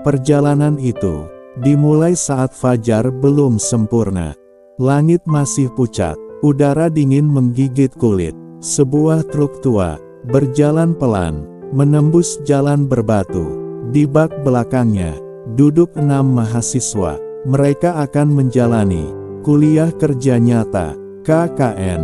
Perjalanan itu dimulai saat fajar belum sempurna. Langit masih pucat, udara dingin menggigit kulit. Sebuah truk tua berjalan pelan, menembus jalan berbatu. Di bak belakangnya duduk 6 mahasiswa. Mereka akan menjalani kuliah kerja nyata KKN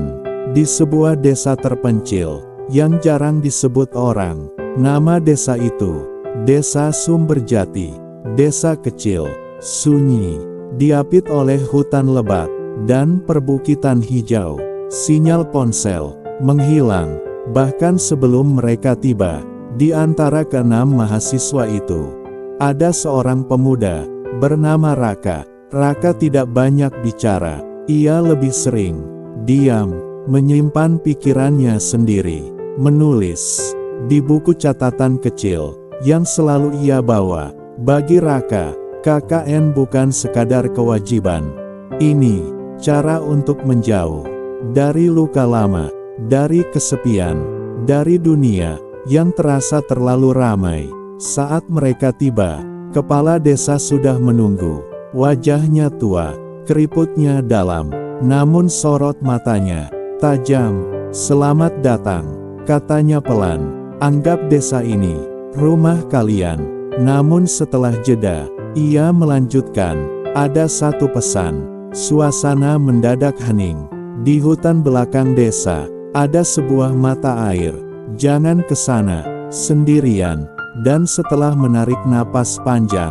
di sebuah desa terpencil yang jarang disebut orang. Nama desa itu Desa Sumberjati. Desa kecil, sunyi, diapit oleh hutan lebat dan perbukitan hijau. Sinyal ponsel menghilang bahkan sebelum mereka tiba. Di antara ke-6 mahasiswa itu ada seorang pemuda bernama Raka. Raka tidak banyak bicara. Ia lebih sering diam, menyimpan pikirannya sendiri, menulis di buku catatan kecil yang selalu ia bawa. Bagi Raka, KKN bukan sekadar kewajiban. Ini cara untuk menjauh dari luka lama, dari kesepian, dari dunia yang terasa terlalu ramai. Saat mereka tiba, kepala desa sudah menunggu. Wajahnya tua, keriputnya dalam, namun sorot matanya tajam. "Selamat datang," katanya pelan. "Anggap desa ini rumah kalian." Namun setelah jeda, ia melanjutkan, "Ada satu pesan." Suasana mendadak hening. Di hutan belakang desa, ada sebuah mata air. "Jangan ke sana sendirian." Dan setelah menarik napas panjang,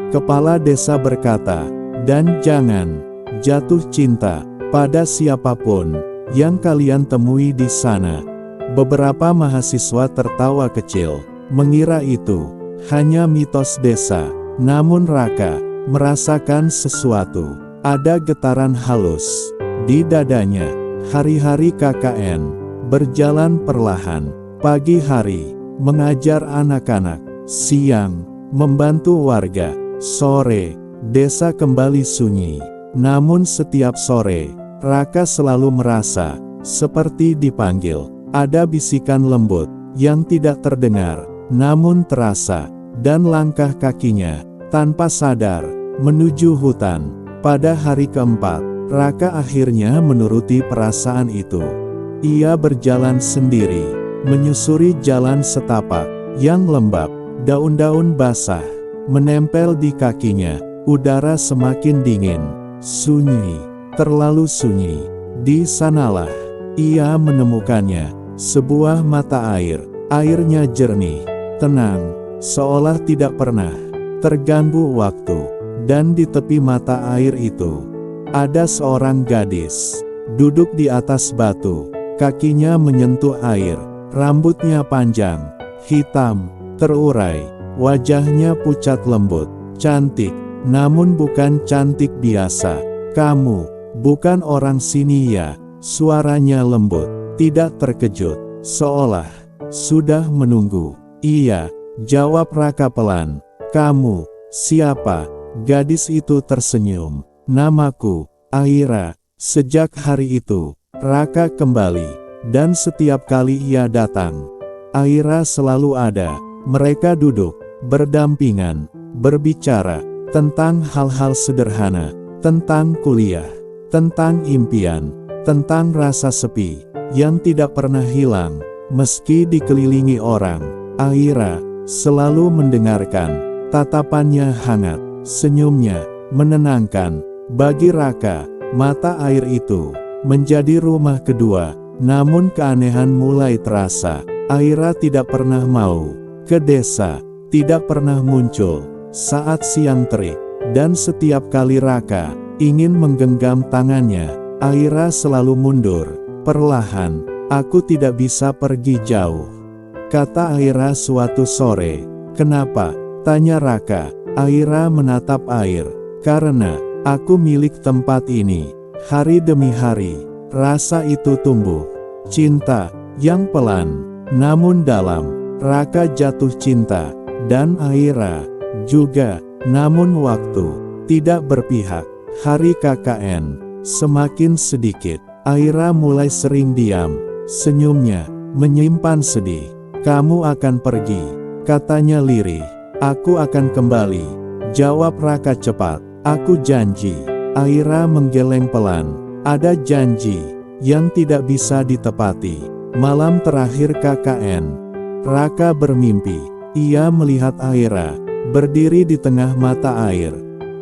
kepala desa berkata, "Dan jangan jatuh cinta pada siapapun yang kalian temui di sana." Beberapa mahasiswa tertawa kecil, mengira itu hanya mitos desa. Namun Raka merasakan sesuatu. Ada getaran halus di dadanya. Hari-hari KKN berjalan perlahan. Pagi hari mengajar anak-anak, siang membantu warga, sore desa kembali sunyi. Namun setiap sore, Raka selalu merasa seperti dipanggil. Ada bisikan lembut yang tidak terdengar, namun terasa, dan langkah kakinya tanpa sadar menuju hutan. Pada hari keempat, Raka akhirnya menuruti perasaan itu. Ia berjalan sendiri, menyusuri jalan setapak yang lembab. Daun-daun basah menempel di kakinya. Udara semakin dingin, sunyi, terlalu sunyi. Di sanalah ia menemukannya, sebuah mata air. Airnya jernih, tenang, seolah tidak pernah terganggu waktu. Dan di tepi mata air itu ada seorang gadis duduk di atas batu. Kakinya menyentuh air. Rambutnya panjang, hitam, terurai, wajahnya pucat lembut, cantik, namun bukan cantik biasa. "Kamu bukan orang sini ya?" Suaranya lembut, tidak terkejut, seolah sudah menunggu. "Iya," jawab Raka pelan. "Kamu siapa?" Gadis itu tersenyum. "Namaku Aira." Sejak hari itu, Raka kembali. Dan setiap kali ia datang, Aira selalu ada. Mereka duduk berdampingan, berbicara tentang hal-hal sederhana, tentang kuliah, tentang impian, tentang rasa sepi yang tidak pernah hilang. Meski dikelilingi orang, Aira selalu mendengarkan. Tatapannya hangat, senyumnya menenangkan. Bagi Raka, mata air itu menjadi rumah kedua. Namun keanehan mulai terasa. Aira tidak pernah mau ke desa, tidak pernah muncul saat siang terik. Dan setiap kali Raka ingin menggenggam tangannya, Aira selalu mundur, perlahan. "Aku tidak bisa pergi jauh," kata Aira suatu sore. "Kenapa?" tanya Raka. Aira menatap air. "Karena aku milik tempat ini." Hari demi hari, rasa itu tumbuh. Cinta yang pelan, namun dalam. Raka jatuh cinta, dan Aira juga. Namun waktu tidak berpihak. Hari KKN semakin sedikit. Aira mulai sering diam. Senyumnya menyimpan sedih. "Kamu akan pergi," katanya lirih. Aku akan kembali, jawab Raka cepat. Aku janji. Aira menggeleng pelan. Ada janji yang tidak bisa ditepati. Malam terakhir KKN. Raka bermimpi. Ia melihat Aira berdiri di tengah mata air.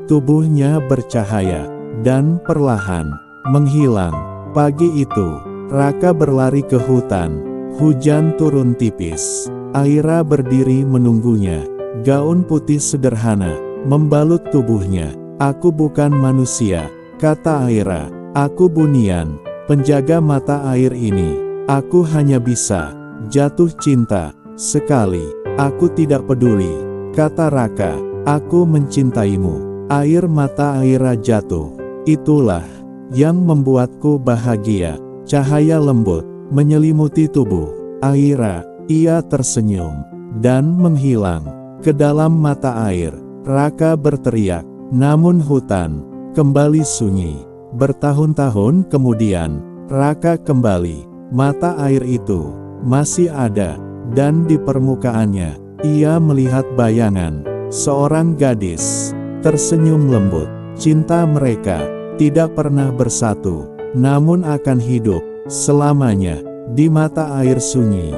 Tubuhnya bercahaya dan perlahan menghilang. Pagi itu, Raka berlari ke hutan. Hujan turun tipis. Aira berdiri menunggunya. Gaun putih sederhana membalut tubuhnya. Aku bukan manusia, kata Aira. Aku bunian, penjaga mata air ini. Aku hanya bisa jatuh cinta sekali. Aku tidak peduli, kata Raka. Aku mencintaimu. Air mata Aira jatuh. Itulah yang membuatku bahagia. Cahaya lembut menyelimuti tubuh Aira. Ia tersenyum dan menghilang ke dalam mata air. Raka berteriak, namun hutan kembali sunyi. Bertahun-tahun kemudian, Raka kembali. Mata air itu masih ada, dan di permukaannya, ia melihat bayangan seorang gadis tersenyum lembut. Cinta mereka tidak pernah bersatu, namun akan hidup selamanya di mata air sunyi.